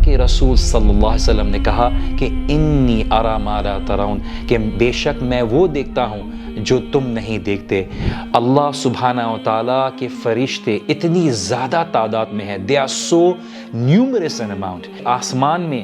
کے رسول صلی اللہ علیہ وسلم نے کہا کہ انی ارا ما لا ترون، کہ بے شک میں وہ دیکھتا ہوں جو تم نہیں دیکھتے۔ اللہ سبحانہ و تعالیٰ کے فرشتے اتنی زیادہ تعداد میں ہیں، they are so numerous in amount، آسمان میں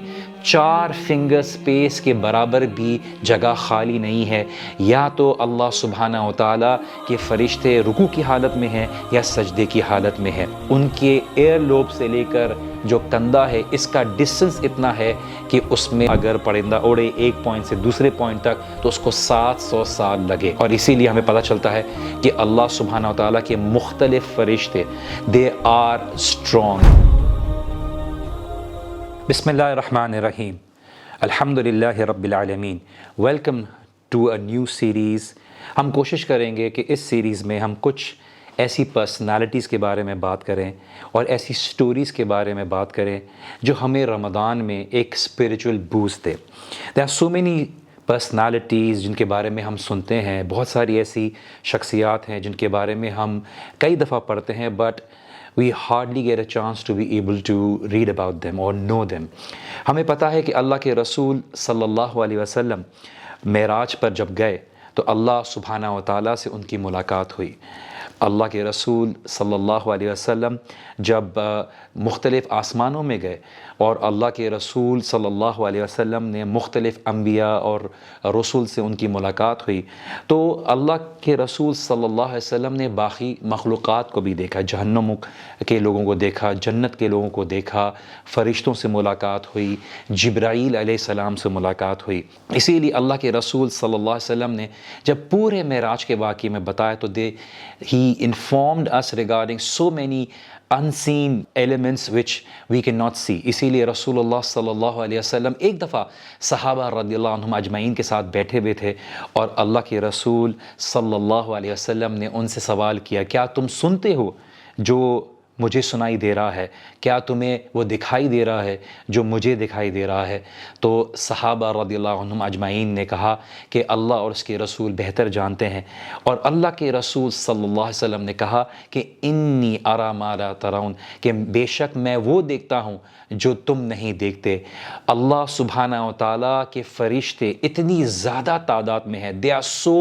4 فنگر سپیس کے برابر بھی جگہ خالی نہیں ہے۔ یا تو اللہ سبحانہ و تعالیٰ کے فرشتے رکوع کی حالت میں ہیں یا سجدے کی حالت میں ہیں۔ ان کے ایئر لوب سے لے کر جو کندھا ہے اس کا ڈسٹنس اتنا ہے کہ اس میں اگر پرندہ اڑے ایک پوائنٹ سے دوسرے پوائنٹ تک تو اس کو 700 سال لگے۔ اور اسی لیے ہمیں پتہ چلتا ہے کہ اللہ سبحانہ و تعالیٰ کے مختلف فرشتے they are strong۔ بسم اللہ الرحمن الرحیم، الحمدللہ رب العالمین۔ Welcome to a new series. ہم کوشش کریں گے کہ اس سیریز میں ہم کچھ ایسی پرسنالٹیز کے بارے میں بات کریں اور ایسی سٹوریز کے بارے میں بات کریں جو ہمیں رمضان میں ایک spiritual boost they. There are so many personalities جن کے بارے میں ہم سنتے ہیں، بہت ساری ایسی شخصیات ہیں جن کے بارے میں ہم کئی دفعہ پڑھتے ہیں but we hardly get a chance to be able to read about them or know them۔ ہمیں پتہ ہے کہ اللہ کے رسول صلی اللہ علیہ وسلم معراج پر جب گئے تو اللہ سبحانہ و تعالیٰ سے ان کی ملاقات ہوئی۔ اللہ کے رسول صلی اللہ علیہ وسلم جب مختلف آسمانوں میں گئے اور اللہ کے رسول صلی اللہ علیہ وسلم نے مختلف انبیاء اور رسول سے ان کی ملاقات ہوئی تو اللہ کے رسول صلی اللہ علیہ وسلم نے باقی مخلوقات کو بھی دیکھا، جہنم کے لوگوں کو دیکھا، جنت کے لوگوں کو دیکھا، فرشتوں سے ملاقات ہوئی، جبرائیل علیہ السلام سے ملاقات ہوئی۔ اسی لیے اللہ کے رسول صلی اللہ علیہ وسلم نے جب پورے معراج کے واقعے میں بتایا تو he informed us regarding so many unseen elements which we cannot see۔ اسی لیے رسول اللہ صلی اللہ علیہ وسلم ایک دفعہ صحابہ رضی اللہ عنہم اجمعین کے ساتھ بیٹھے ہوئے تھے اور اللہ کے رسول صلی اللہ علیہ وسلم نے ان سے سوال کیا، کیا تم سنتے ہو جو مجھے سنائی دے رہا ہے؟ کیا تمہیں وہ دکھائی دے رہا ہے جو مجھے دکھائی دے رہا ہے؟ تو صحابہ رضی اللہ عنہم اجمعین نے کہا کہ اللہ اور اس کے رسول بہتر جانتے ہیں۔ اور اللہ کے رسول صلی اللہ علیہ وسلم نے کہا کہ انی ارا ما لا ترون، کہ بے شک میں وہ دیکھتا ہوں جو تم نہیں دیکھتے۔ اللہ سبحانہ و تعالیٰ کے فرشتے اتنی زیادہ تعداد میں ہیں، they are so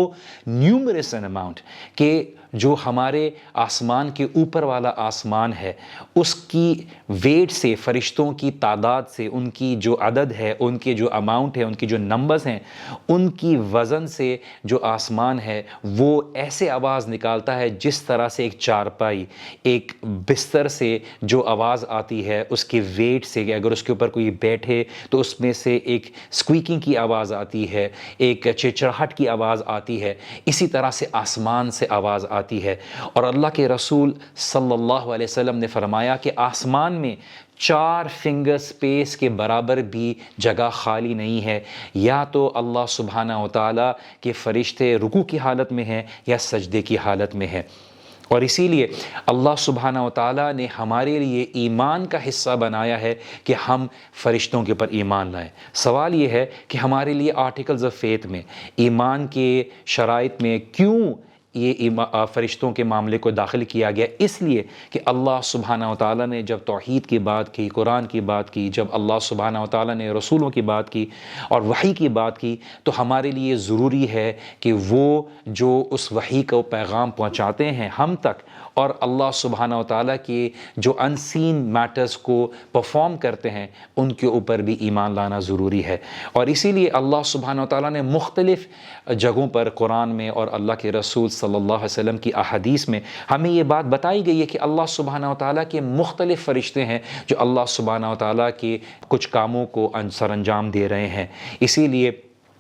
numerous in amount، کہ جو ہمارے آسمان کے اوپر والا آسمان ہے اس کی ویٹ سے، فرشتوں کی تعداد سے، ان کی جو عدد ہے، ان کے جو اماؤنٹ ہے، ان کی جو نمبرز ہیں، ان کی وزن سے جو آسمان ہے وہ ایسے آواز نکالتا ہے جس طرح سے ایک چارپائی، ایک بستر سے جو آواز آتی ہے اس کے ویٹ سے، کہ اگر اس کے اوپر کوئی بیٹھے تو اس میں سے ایک اسکویکنگ کی آواز آتی ہے، ایک چچڑہٹ کی آواز آتی ہے، اسی طرح سے آسمان سے آواز آتی ہے۔ اور اللہ کے رسول صلی اللہ علیہ وسلم نے فرمایا کہ آسمان میں 4 فنگر سپیس کے برابر بھی جگہ خالی نہیں ہے۔ یا تو اللہ سبحانہ و تعالیٰ کے فرشتے رکوع کی حالت میں ہیں یا سجدے کی حالت میں ہیں۔ اور اسی لیے اللہ سبحانہ و تعالیٰ نے ہمارے لیے ایمان کا حصہ بنایا ہے کہ ہم فرشتوں کے اوپر ایمان لائیں۔ سوال یہ ہے کہ ہمارے لیے آرٹیکلز آف فیتھ میں، ایمان کے شرائط میں کیوں یہ فرشتوں کے معاملے کو داخل کیا گیا؟ اس لیے کہ اللہ سبحانہ و تعالیٰ نے جب توحید کی بات کی، قرآن کی بات کی، جب اللہ سبحانہ و تعالیٰ نے رسولوں کی بات کی اور وحی کی بات کی تو ہمارے لیے ضروری ہے کہ وہ جو اس وحی کو پیغام پہنچاتے ہیں ہم تک، اور اللہ سبحانہ و تعالیٰ کے جو انسین میٹرز کو پرفارم کرتے ہیں ان کے اوپر بھی ایمان لانا ضروری ہے۔ اور اسی لیے اللہ سبحانہ و تعالیٰ نے مختلف جگہوں پر قرآن میں اور اللہ کے رسول صلی اللہ علیہ وسلم کی احادیث میں ہمیں یہ بات بتائی گئی ہے کہ اللہ سبحانہ و تعالیٰ کے مختلف فرشتے ہیں جو اللہ سبحانہ و تعالیٰ کے کچھ کاموں کو سر انجام دے رہے ہیں۔ اسی لیے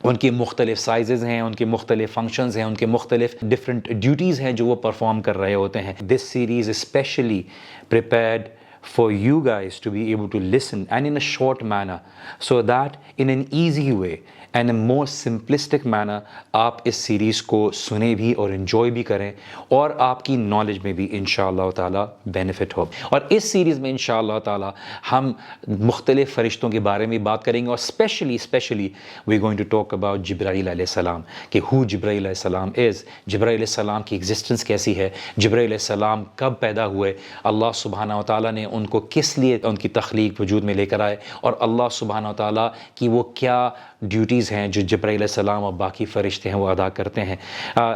ان کی مختلف سائزز ہیں، ان کے مختلف فنکشنز ہیں، ان کے مختلف ڈفرینٹ ڈیوٹیز ہیں جو وہ پرفارم کر رہے ہوتے ہیں۔ This series specially prepared for you guys to be able to listen and in a short manner so that in an easy way and a more simplistic manner آپ اس series کو سنیں بھی اور انجوائے بھی کریں اور آپ کی نالج میں بھی انشاءاللہ تعالیٰ بینیفٹ ہو۔ اور اس سیریز میں انشاءاللہ تعالیٰ ہم مختلف فرشتوں کے بارے میں بات کریں گے اور specially we are going to talk about جبرائیل علیہ السلام، کہ who جبرائیل علیہ السلام is، جبرائیل علیہ السلام کی ایگزسٹنس کیسی ہے، جبرائیل علیہ السلام کب پیدا ہوئے، اللہ سبحانہ و تعالیٰ نے نے ان کو کس لیے ان کی تخلیق وجود میں لے کر آئے، اور اللہ سبحانہ و تعالیٰ کی وہ کیا ڈیوٹیز ہیں جو جبرائیل علیہ السلام اور باقی فرشتے ہیں وہ ادا کرتے ہیں۔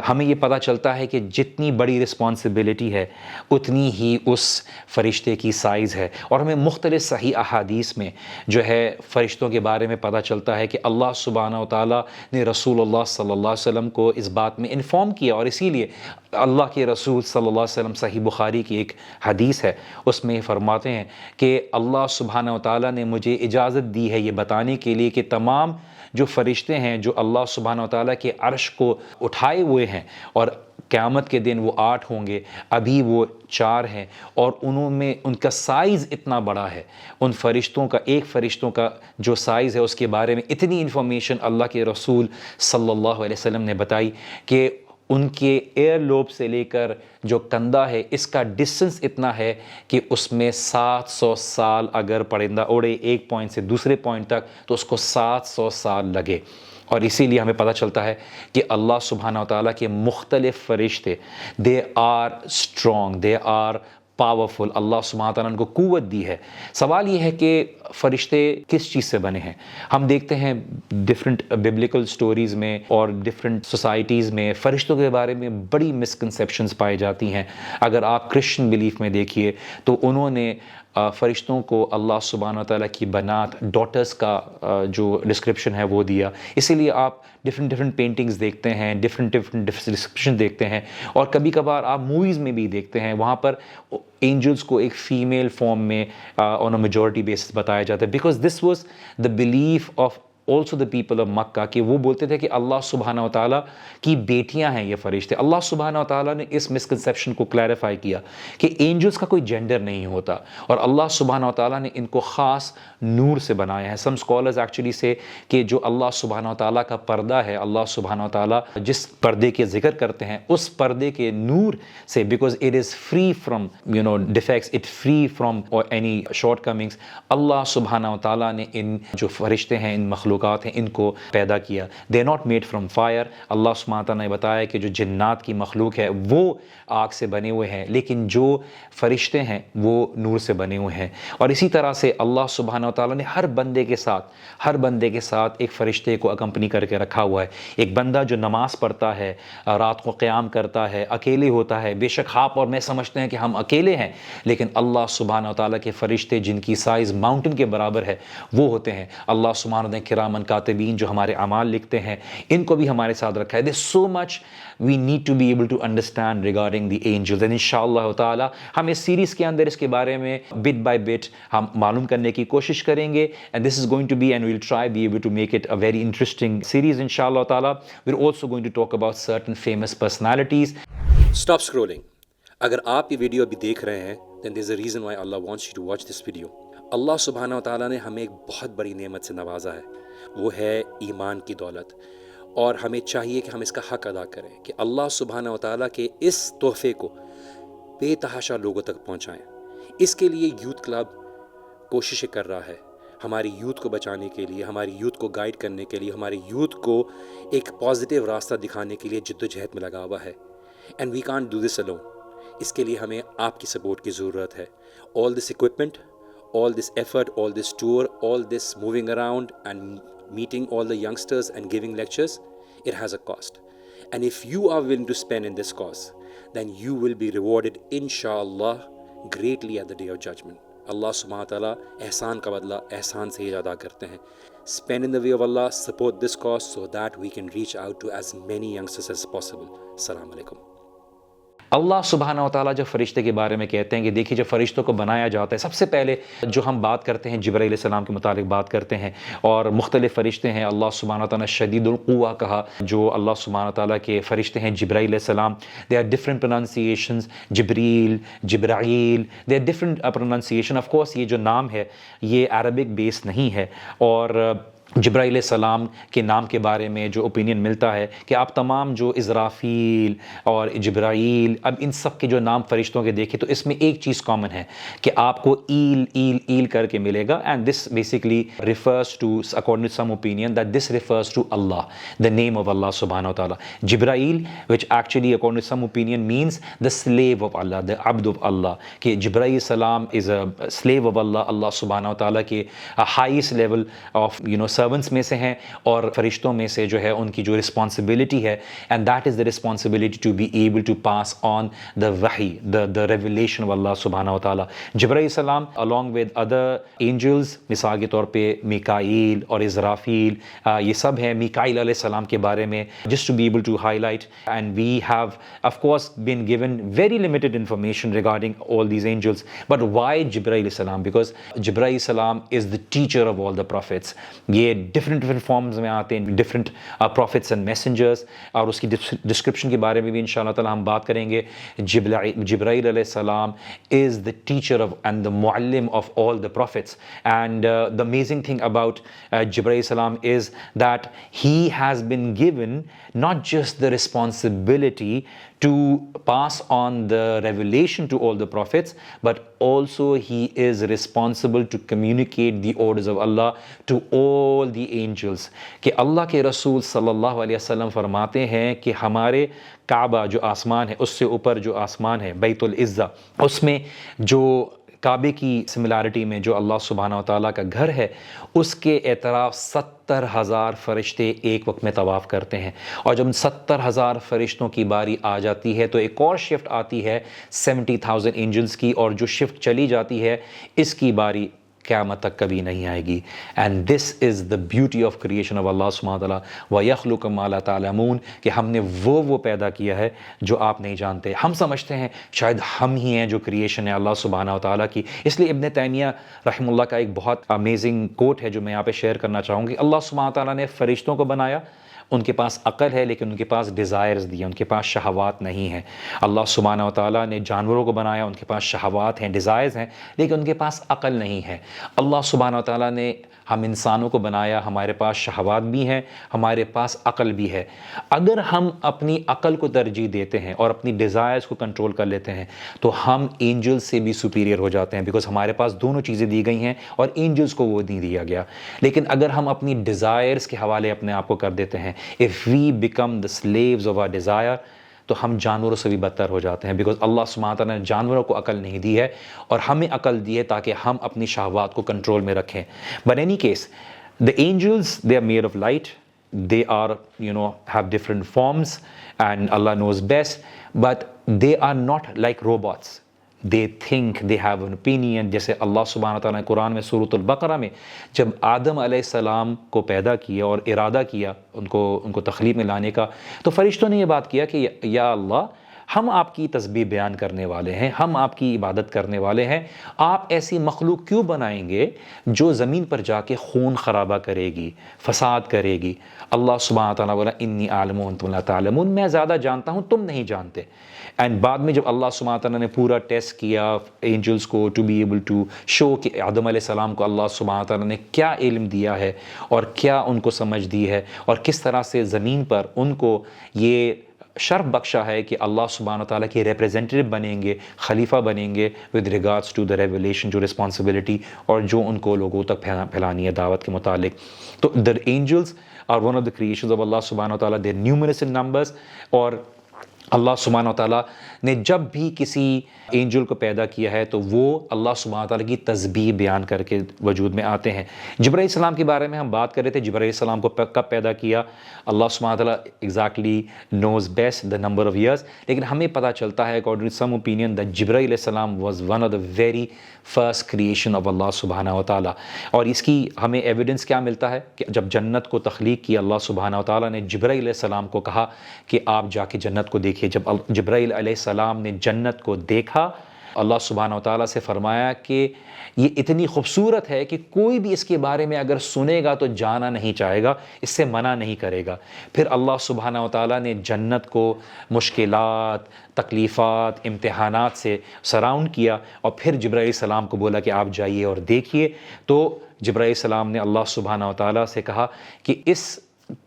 ہمیں یہ پتہ چلتا ہے کہ جتنی بڑی رسپانسبلٹی ہے اتنی ہی اس فرشتے کی سائز ہے، اور ہمیں مختلف صحیح احادیث میں جو ہے فرشتوں کے بارے میں پتہ چلتا ہے کہ اللہ سبحانہ و تعالیٰ نے رسول اللہ صلی اللہ علیہ وسلم کو اس بات میں انفارم کیا، اور اسی لیے اللہ کے رسول صلی اللہ علیہ وسلم صحیح بخاری کی ایک حدیث ہے، اس میں فرماتے ہیں کہ اللہ سبحانہ و تعالیٰ نے مجھے اجازت دی ہے یہ بتانے کے لیے کہ تمام جو فرشتے ہیں جو اللہ سبحانہ و تعالیٰ کے عرش کو اٹھائے ہوئے ہیں، اور قیامت کے دن وہ 8 ہوں گے، ابھی وہ 4 ہیں، اور انہوں میں ان کا سائز اتنا بڑا ہے، ان فرشتوں کا، ایک فرشتوں کا جو سائز ہے اس کے بارے میں اتنی انفارمیشن اللہ کے رسول صلی اللہ علیہ وسلم نے بتائی کہ ان کے ایئر لوب سے لے کر جو کندھا ہے اس کا ڈسٹنس اتنا ہے کہ اس میں 700 سال اگر پرندہ اڑے ایک پوائنٹ سے دوسرے پوائنٹ تک تو اس کو 700 سال لگے۔ اور اسی لیے ہمیں پتہ چلتا ہے کہ اللہ سبحانہ و تعالیٰ کے مختلف فرشتے they are strong, they are powerful, اللہ سبحانہ تعالیٰ نے ان کو قوت دی ہے۔ سوال یہ ہے کہ فرشتے کس چیز سے بنے ہیں؟ ہم دیکھتے ہیں ڈیفرنٹ ببلیکل سٹوریز میں اور ڈیفرنٹ سوسائٹیز میں فرشتوں کے بارے میں بڑی مسکنسیپشنز پائی جاتی ہیں۔ اگر آپ کرسچن بلیف میں دیکھیے تو انہوں نے فرشتوں کو اللہ سبحانہ تعالیٰ کی بنات، ڈاٹرز کا جو ڈسکرپشن ہے وہ دیا، اسی لیے آپ ڈفرینٹ پینٹنگز دیکھتے ہیں، ڈفرینٹ ڈسکرپشن دیکھتے ہیں، اور کبھی کبھار آپ موویز میں بھی دیکھتے ہیں وہاں پر اینجلز کو ایک فیمیل فارم میں آن اے میجورٹی بیسس بتایا جاتا ہے، because this was the belief of also the people of Makkah, کہ وہ بولتے تھے کہ اللہ سبحانہ و تعالیٰ کی بیٹیاں ہیں یہ فرشتے۔ اللہ سبحانہ و تعالیٰ نے اس مسکنسیپشن کو کلیریفائی کیا کہ اینجلز کا کوئی جینڈر نہیں ہوتا، اور اللہ سبحانہ و تعالیٰ نے ان کو خاص نور سے بنایا ہے۔ سم اسکالرز ایکچولی سے کہ جو اللہ سبحانہ و تعالیٰ کا پردہ ہے، اللہ سبحانہ و تعالیٰ جس پردے کے ذکر کرتے ہیں اس پردے کے نور سے، because it is free from defects, it free from any shortcomings, اللہ سبحانہ و تعالیٰ نے ان جو فرشتے ہیں، ان مخلوقات ہیں، ان کو پیدا کیا۔ They not made from fire. اللہ سبحانہ تعالیٰ نے بتایا کہ جو جنات کی مخلوق ہے وہ آگ سے بنے ہوئے ہیں، لیکن جو فرشتے ہیں وہ نور سے بنے ہوئے ہیں۔ اور اسی طرح سے اللہ سبحانہ تعالیٰ نے ہر بندے کے ساتھ ایک فرشتے کو اکمپنی کر کے رکھا ہوا ہے۔ ایک بندہ جو نماز پڑھتا ہے، رات کو قیام کرتا ہے، اکیلے ہوتا ہے، بے شک آپ اور میں سمجھتے ہیں کہ ہم اکیلے ہیں، لیکن اللہ سبحانہ تعالیٰ کے فرشتے جن کی سائز ماؤنٹن کے برابر ہے وہ ہوتے ہیں۔ اللہ سبحانہ نے کرامن کاتبین جو ہمارے اعمال لکھتے ہیں ان کو بھی ہمارے ساتھ رکھا ہے۔ There's so much we need to be able to understand regarding the angels, and انشاءاللہ تعالی ہم اس سیریز کے اندر اس کے بارے میں bit by bit ہم معلوم کرنے کی کوشش کریں گے، and this is going to be, and we'll try be able to make it a very interesting series انشاءاللہ تعالی۔ We're also going to talk about certain famous personalities. Stop scrolling. اگر آپ یہ ویڈیو ابھی دیکھ رہے ہیں then there's a reason why Allah wants you to watch this video. اللہ سبحانہ وتعالیٰ نے ہمیں ایک بہت بڑی نعمت سے نوازا ہے، وہ ہے ایمان کی دولت، اور ہمیں چاہیے کہ ہم اس کا حق ادا کریں کہ اللہ سبحانہ وتعالیٰ کے اس تحفے کو بے تحاشا لوگوں تک پہنچائیں۔ اس کے لیے یوتھ کلب کوششیں کر رہا ہے، ہماری یوتھ کو بچانے کے لیے، ہماری یوتھ کو گائیڈ کرنے کے لیے، ہماری یوتھ کو ایک پازیٹیو راستہ دکھانے کے لیے جد و جہد میں لگا ہوا ہے۔ And we can't do this alone. اس کے لیے ہمیں آپ کی سپورٹ کی ضرورت ہے۔ آل دس equipment, all this effort, all this tour, all this moving around and meeting all the youngsters and giving lectures, it has a cost. And if you are willing to spend in this cause, then you will be rewarded inshallah greatly at the day of judgment. Allah subhanahu wa ta'ala ihsan ka badla ihsan se hi ادا کرتے ہیں۔ Spend in the way of Allah, support this cause so that we can reach out to as many youngsters as possible. Assalamu alaikum. اللہ سبحانہ و تعالیٰ جو فرشتے کے بارے میں کہتے ہیں کہ دیکھیے جو فرشتوں کو بنایا جاتا ہے، سب سے پہلے جو ہم بات کرتے ہیں جبرائیل علیہ السلام کے متعلق بات کرتے ہیں، اور مختلف فرشتے ہیں۔ اللہ سبحانہ و تعالیٰ شدید القوہ کہا، جو اللہ سبحانہ و تعالیٰ کے فرشتے ہیں جبرائیل علیہ السلام، they are different pronunciations, Jibreel, Jibrail, they are different pronunciation. Of course یہ جو نام ہے یہ عربک بیس نہیں ہے، اور جبرائیل علیہ السلام کے نام کے بارے میں جو اوپینین ملتا ہے کہ آپ تمام جو اسرافیل اور جبرائیل، اب ان سب کے جو نام فرشتوں کے دیکھیں تو اس میں ایک چیز کامن ہے کہ آپ کو ایل ایل ایل کر کے ملے گا، and this basically refers to according to some opinion that this refers to Allah, the name of Allah سبحانہ و تعالیٰ. Jibrail which actually according to some opinion means the slave of Allah, the عبد of اللہ، کہ جبرائیل السلام از اے sleeve of اللہ، اللہ سبحانہ و تعالیٰ کے ہائیسٹ لیول آف سرونٹس میں سے ہیں اور فرشتوں میں سے جو ہے ان کی جو رسپانسبلٹی ہے، and that is the responsibility to be able to pass on the وحی، دا ریولیشن آف اللہ سبحانہ و تعالیٰ. جبرائیل السلام along with other angels، مثال کے طور پہ میکائیل اور اسرافیل، یہ سب ہیں میکائیل علیہ السلام کے بارے میں just to be able to highlight. And we have of course been given very limited information regarding all these angels. But why Jibril السلام? Because Jibril السلام is the teacher of all the prophets. یہ different forms میں آتے ہیں، different prophets and messengers, اور اس کی description کے بارے میں بھی انشاءاللہ تعالیٰ ہم بات کریں گے. جبرائیل علیہ السلام is the teacher of and the muallim of all the prophets. And the amazing thing about Jibril salam is that he has been given not just the responsibility to pass on the revelation to all the prophets, but also he is responsible to communicate the orders of Allah to all the angels. کہ اللہ کے رسول صلی اللہ علیہ وسلم فرماتے ہیں کہ ہمارے کعبہ جو آسمان ہے، اس سے اوپر جو آسمان ہے بیت العزہ، اس میں جو کعبے کی سملیرٹی میں جو اللہ سبحانہ و تعالیٰ کا گھر ہے، اس کے اعتراف 70,000 فرشتے ایک وقت میں طواف کرتے ہیں. اور جب 70,000 فرشتوں کی باری آ جاتی ہے تو ایک اور شفٹ آتی ہے 70,000 اینجلز کی، اور جو شفٹ چلی جاتی ہے اس کی باری قیامت تک کبھی نہیں آئے گی. And this is the beauty of creation of Allah سبحانہ وتعالیٰ. وَيَخْلُقُ مَا لَا تَعْلَمُونَ، کہ ہم نے وہ پیدا کیا ہے جو آپ نہیں جانتے. ہم سمجھتے ہیں شاید ہم ہی ہیں جو کریشن ہے اللہ سبحانہ وتعالیٰ کی. اس لیے ابن تیمیہ رحمہ اللہ کا ایک بہت امیزنگ کوٹ ہے جو میں یہاں پہ شیئر کرنا چاہوں گی. اللہ سبحانہ وتعالیٰ نے فرشتوں کو بنایا، ان کے پاس عقل ہے لیکن ان کے پاس ڈیزائرز دی ہیں، ان کے پاس شہوات نہیں ہیں. اللہ سبحانہ و تعالیٰ نے جانوروں کو بنایا، ان کے پاس شہوات ہیں، ڈیزائرز ہیں، لیکن ان کے پاس عقل نہیں ہے. اللہ سبحانہ و تعالیٰ نے ہم انسانوں کو بنایا، ہمارے پاس شہوات بھی ہیں، ہمارے پاس عقل بھی ہے. اگر ہم اپنی عقل کو ترجیح دیتے ہیں اور اپنی ڈیزائرز کو کنٹرول کر لیتے ہیں تو ہم اینجلز سے بھی سپیریئر ہو جاتے ہیں، بیکاز ہمارے پاس دونوں چیزیں دی گئی ہیں اور اینجلز کو وہ نہیں دیا گیا. لیکن اگر ہم اپنی ڈیزائرز کے حوالے اپنے آپ کو کر دیتے ہیں، if we become the slaves of our desire، تو ہم جانوروں سے بھی بدتر ہو جاتے ہیں، بیکاز اللہ سبحانہ تعالیٰ نے جانوروں کو عقل نہیں دی ہے اور ہمیں عقل دی ہے تاکہ ہم اپنی شہوات کو کنٹرول میں رکھیں. But in any case, the angels, they are made of light. They are, have different forms and Allah knows best, but they are not like robots. They think, they have an opinion. جیسے اللہ سبحانہ تعالیٰ نے قرآن میں سورۃ البقرہ میں جب آدم علیہ السلام کو پیدا کیا اور ارادہ کیا ان کو تخلیق میں لانے کا، تو فرشتوں نے یہ بات کیا کہ یا اللہ، ہم آپ کی تسبیح بیان کرنے والے ہیں، ہم آپ کی عبادت کرنے والے ہیں، آپ ایسی مخلوق کیوں بنائیں گے جو زمین پر جا کے خون خرابہ کرے گی، فساد کرے گی. اللہ سبحانہ تعالیٰ بولا انی عالم وانتم لا تعلمون، میں زیادہ جانتا ہوں تم نہیں جانتے. اینڈ بعد میں جب اللہ سبحانہ تعالیٰ نے پورا ٹیسٹ کیا اینجلس کو to be able to show کہ آدم علیہ السلام کو اللہ سبحانہ تعالیٰ نے کیا علم دیا ہے اور کیا ان کو سمجھ دی ہے اور کس طرح سے زمین پر ان کو یہ شرف بخشا ہے کہ اللہ سبحانہ تعالیٰ کے ریپریزنٹیو بنیں گے، خلیفہ بنیں گے with regards to the revelation, جو رسپانسبلٹی اور جو ان کو لوگوں تک پھیلانی ہے دعوت کے متعلق. تو the angels are one of the creations of Allah سبحانہ تعالیٰ. They numerous in numbers. اور اللہ سبحانہ تعالیٰ نے جب بھی کسی اینجل کو پیدا کیا ہے تو وہ اللہ سبحانہ تعالیٰ کی تسبیح بیان کر کے وجود میں آتے ہیں. جبرائیل السلام کے بارے میں ہم بات کر رہے تھے. جبرائیل السلام کو کب پیدا کیا اللہ سبحانہ تعالیٰ exactly knows best the number of years, لیکن ہمیں پتہ چلتا ہے according to some opinion that Jibrail السلام was one of the very first creation of Allah سبحانہ و تعالیٰ. اور اس کی ہمیں ایویڈنس کیا ملتا ہے کہ جب جنت کو تخلیق کی اللہ سبحانہ و تعالیٰ نے جبرائیل علیہ السلام کو کہا کہ آپ جا کے جنت کو دیکھیے. جب جبرائیل علیہ السلام نے جنت کو دیکھا اللہ سبحانہ و تعالیٰ سے فرمایا کہ یہ اتنی خوبصورت ہے کہ کوئی بھی اس کے بارے میں اگر سنے گا تو جانا نہیں چاہے گا، اس سے منع نہیں کرے گا۔ پھر اللہ سبحانہ و تعالیٰ نے جنت کو مشکلات، تکلیفات، امتحانات سے سراؤنڈ کیا، اور پھر جبرائیل علیہ السلام کو بولا کہ آپ جائیے اور دیکھیے۔ تو جبرائیل علیہ السلام نے اللہ سبحانہ و تعالیٰ سے کہا کہ اس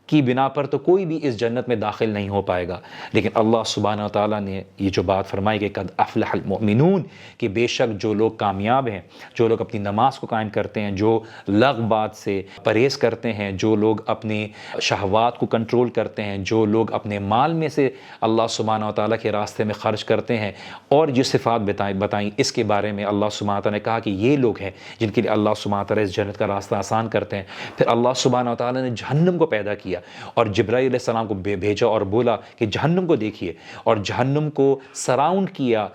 کی بنا پر تو کوئی بھی اس جنت میں داخل نہیں ہو پائے گا، لیکن اللہ سبحانہ و تعالیٰ نے یہ جو بات فرمائی کہ قد افلح المؤمنون، کہ بے شک جو لوگ کامیاب ہیں، جو لوگ اپنی نماز کو قائم کرتے ہیں، جو لغو بات سے پرہیز کرتے ہیں، جو لوگ اپنے شہوات کو کنٹرول کرتے ہیں، جو لوگ اپنے مال میں سے اللہ سبحانہ و تعالیٰ کے راستے میں خرچ کرتے ہیں، اور جو صفات بتائیں اس کے بارے میں اللہ سبحانہ و تعالیٰ نے کہا کہ یہ لوگ ہیں جن کے لیے اللہ سبحانہ و تعالیٰ اس جنت کا راستہ آسان کرتے ہیں۔ پھر اللہ سبحانہ و تعالیٰ نے جہنم کو پیدا کیا اور جبرائیل علیہ السلام کو بھیجا اور بولا کہ جہنم کو دیکھیے، اور جہنم کو سراؤنڈ کیا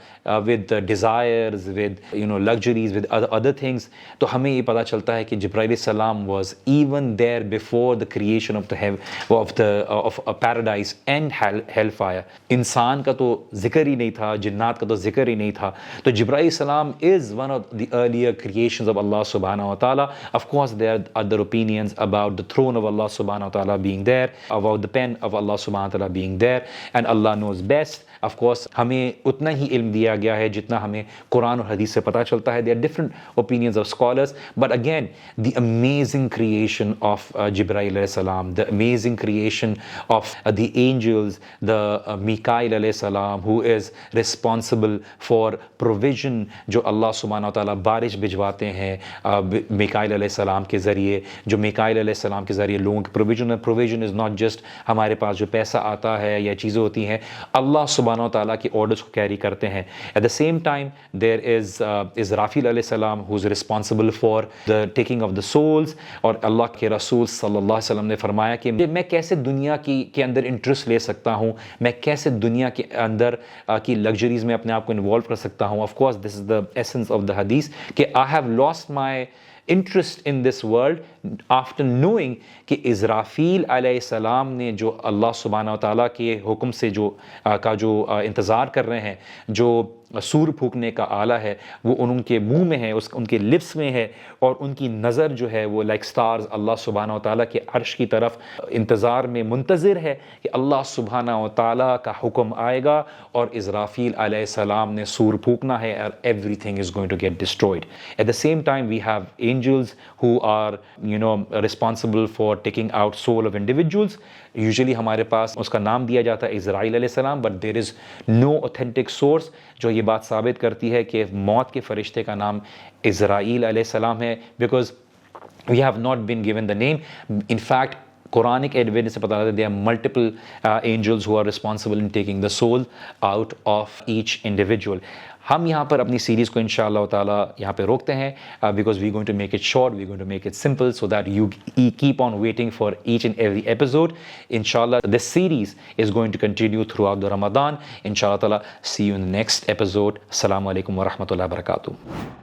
with desires, with luxuries, with other things. تو ہمیں یہ پتہ چلتا ہے کہ جبرائیل علیہ السلام was even there before the creation of paradise and hell fire. انسان کا تو ذکر ہی نہیں تھا، جنات کا تو ذکر ہی نہیں تھا، تو جبرائیل علیہ السلام is one of the earlier creations of Allah سبحانہ و تعالیٰ۔ Of course there are other opinions about the throne of Allah subhanahu wa ta'ala being there, about the pen of Allah subhanahu wa ta'ala being there, and Allah knows best. Of course ہمیں اتنا ہی علم دیا گیا ہے جتنا ہمیں قرآن اور حدیث سے پتہ چلتا ہے۔ There are different opinions of scholars, but again the amazing creation of Jibril alayhi salam, the amazing creation of the angels, the Mikail alayhi salam, who is responsible for provision، جو اللہ سبحانہ و تعالیٰ بارش بھجواتے ہیں میکائیل علیہ السلام کے ذریعے، جو میکائیل علیہ السلام کے ذریعے لوگوں کی پروویژن از ناٹ جسٹ ہمارے پاس جو پیسہ آتا ہے یا چیزیں ہوتی ہیں، اللہ سبحانہ و تعالیٰ کی آرڈرز کو کیری کرتے ہیں۔ At the same time there is Israfil علیہ السلام who is responsible for the taking of the souls, اور اللہ کے رسول صلی اللہ علیہ وسلم نے فرمایا کہ میں کیسے دنیا کے اندر انٹرسٹ لے سکتا ہوں، میں کیسے دنیا کے اندر کی لگژریز میں اپنے آپ کو انوالو کر سکتا ہوں۔ Of course this is the essence of the حدیث کہ I have lost my interest in this world after knowing کہ اسرافیل علیہ السلام نے جو اللہ سبحانہ و تعالیٰ کے حکم سے جو انتظار کر رہے ہیں، جو سور پھونکنے کا آلہ ہے وہ ان کے منہ میں ہے، ان کے لپس میں ہے، اور ان کی نظر جو ہے وہ لائک سٹارز اللہ سبحانہ و تعالیٰ کے عرش کی طرف انتظار میں منتظر ہے کہ اللہ سبحانہ و تعالیٰ کا حکم آئے گا اور اسرافیل علیہ السلام نے سور پھونکنا ہے، اور everything is going to get destroyed. At the same time we have angels who are responsible for taking out soul of individuals. Usually ہمارے پاس اس کا نام دیا جاتا ہے اسرائیل علیہ السلام، but there is no authentic source جو یہ بات ثابت کرتی ہے کہ موت کے فرشتے کا نام اسرائیل علیہ السلام ہے، because we have not been given the name. In fact Quranic evidence سے پتہ چلتا ہے there are multiple angels who are responsible in taking the soul out of each individual. ہم یہاں پر اپنی سیریز کو انشاءاللہ تعالیٰ یہاں پہ روکتے ہیں because we're going to make it short, we're going to make it simple so that you keep on waiting for each and every episode. Inshallah this series is going to continue throughout the Ramadan. Inshallah ta'ala, see you in the next episode. Assalamu alaikum wa rahmatullahi wa barakatuh.